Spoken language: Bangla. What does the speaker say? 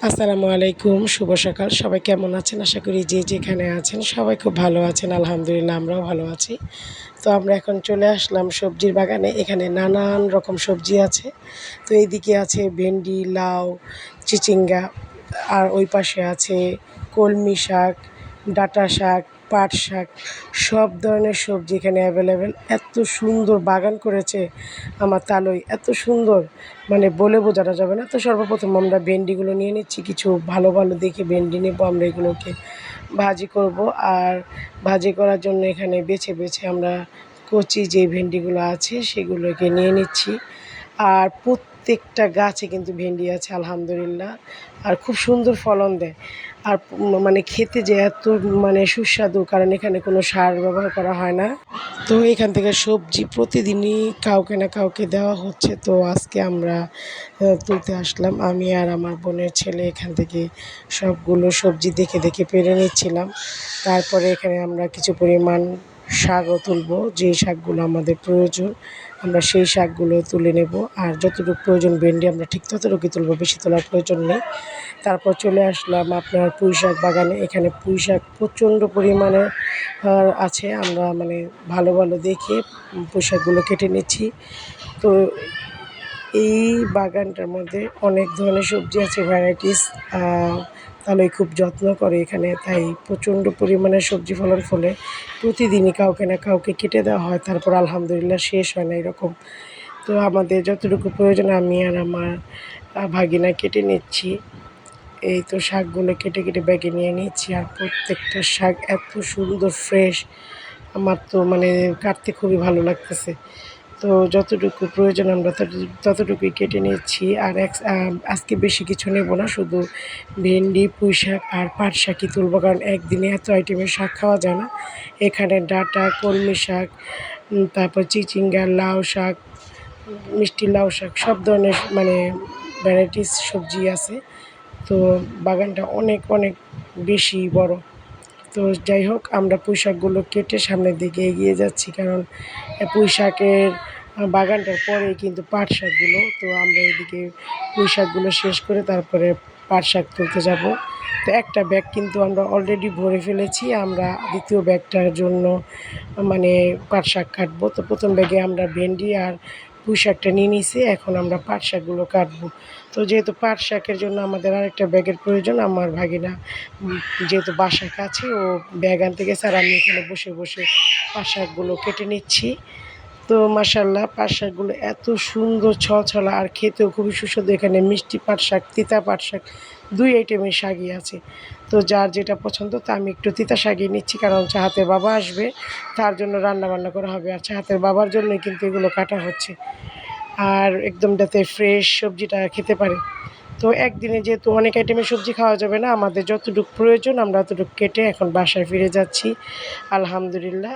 আসসালামু আলাইকুম, শুভ সকাল। সবাই কেমন আছেন? আশা করি যে যেখানে আছেন সবাই খুব ভালো আছেন। আলহামদুলিল্লাহ আমরাও ভালো আছি। তো আমরা এখন চলে আসলাম সবজির বাগানে। এখানে নানান রকম সবজি আছে। তো এইদিকে আছে ভেন্ডি, লাউ, চিচিঙ্গা, আর ওই পাশে আছে কলমি শাক, ডাঁটা শাক, পাট শাক, সব ধরনের সবজি এখানে অ্যাভেলেবেল। এত সুন্দর বাগান করেছে আমার তালই, এত সুন্দর মানে বলে বোঝানো যাবে না। তো সর্বপ্রথম আমরা ভেন্ডিগুলো নিয়ে নিচ্ছি, কিছু ভালো ভালো দেখে ভেন্ডি নেব। আমরা এগুলোকে ভাজি করব, আর ভাজি করার জন্য এখানে বেছে বেছে আমরা কচি যে ভেন্ডিগুলো আছে সেগুলোকে নিয়ে নিচ্ছি। আর প্রত্যেকটা গাছে কিন্তু ভেন্ডি আছে আলহামদুলিল্লাহ, আর খুব সুন্দর ফলন দেয়। আর মানে খেতে যে এত মানে সুস্বাদু, কারণ এখানে কোনো সার ব্যবহার করা হয় না। তো এখান থেকে সবজি প্রতিদিনই কাউকে না কাউকে দেওয়া হচ্ছে। তো আজকে আমরা তুলতে আসলাম, আমি আর আমার বোনের ছেলে এখান থেকে সবগুলো সবজি দেখে দেখে পেরে নিচ্ছিলাম। তারপরে এখানে আমরা কিছু পরিমাণ শাকও তুলবো, যেই শাকগুলো আমাদের প্রয়োজন আমরা সেই শাকগুলো তুলে নেব। আর যতটুকু প্রয়োজন ভেন্ডি আমরা ঠিক ততটুকুই তুলবো, বেশি তোলার প্রয়োজন নেই। তারপর চলে আসলাম আপনার পুঁই শাক বাগানে। এখানে পুঁই শাক প্রচণ্ড পরিমাণে আছে। আমরা মানে ভালো ভালো দেখে পুঁই শাকগুলো কেটে নিচ্ছি। তো এই বাগানটার মধ্যে অনেক ধরনের সবজি আছে, ভ্যারাইটিস। তাহলে খুব যত্ন করে এখানে, তাই প্রচণ্ড পরিমাণে সবজি ফলন ফলে প্রতিদিনই কাউকে না কাউকে কেটে দেওয়া হয়। তারপর আলহামদুলিল্লাহ শেষ হয় না এরকম। তো আমাদের যতটুকু প্রয়োজন আমি আর আমার ভাগিনা কেটে নিচ্ছি। এই তো শাকগুলো কেটে কেটে ব্যাগে নিয়ে নিচ্ছি, আর প্রত্যেকটা শাক এত সুন্দর ফ্রেশ, আমার তো মানে কাটতে খুবই ভালো লাগতেছে। তো যতটুকু প্রয়োজন আমরা ততটুকুই কেটে নিচ্ছি। আর আজকে বেশি কিছু নেব না, শুধু ভেন্ডি, পুঁই শাক আর পাট শাকই তুলবো, কারণ একদিনে এত আইটেমের শাক খাওয়া যায় না। এখানে ডাঁটা, কলমি শাক, তারপর চিচিঙ্গা, লাউ শাক, মিষ্টি লাউ শাক, সব ধরনের মানে ভ্যারাইটিস সবজি আছে। তো বাগানটা অনেক অনেক বেশি বড়। তো যাই হোক, আমরা পুঁই শাকগুলো কেটে সামনের দিকে এগিয়ে যাচ্ছি, কারণ পুঁই শাকের বাগানটার পরেই কিন্তু পাট শাকগুলো। তো আমরা এদিকে পুঁই শাকগুলো শেষ করে তারপরে পাট শাক তুলতে যাব। তো একটা ব্যাগ কিন্তু আমরা অলরেডি ভরে ফেলেছি, আমরা দ্বিতীয় ব্যাগটার জন্য মানে পাট শাক কাটবো। তো প্রথম ব্যাগে আমরা ভেন্ডি আর পুঁই শাকটা নিয়ে নিয়েছি, এখন আমরা পাট শাকগুলো কাটবো। তো যেহেতু পাট শাকের জন্য আমাদের আরেকটা ব্যাগের প্রয়োজন, আমার ভাগিনা যেহেতু বাসার কাছে ও ব্যাগ আনতে গেছে, আর আমি এখানে বসে বসে পাট শাকগুলো কেটে নিচ্ছি। তো মাশাআল্লাহ পাট শাকগুলো এত সুন্দর ছলছলা, আর খেতেও খুবই সুস্বাদু। এখানে মিষ্টি পাট শাক, তিতা পাট শাক, দুই আইটেমের শাকই আছে। তো যার যেটা পছন্দ, তা আমি একটু তিতা শাকই নিচ্ছি, কারণ চাহাতের বাবা আসবে, তার জন্য রান্না বান্না করা হবে, আর চাহাতের বাবার জন্যই কিন্তু এগুলো কাটা হচ্ছে। আর একদম যাতে ফ্রেশ সবজিটা খেতে পারে। তো একদিনে যেহেতু অনেক আইটেমের সবজি খাওয়া যাবে না, আমাদের যতটুকু প্রয়োজন আমরা ততটুকু কেটে এখন বাসায় ফিরে যাচ্ছি আলহামদুলিল্লাহ।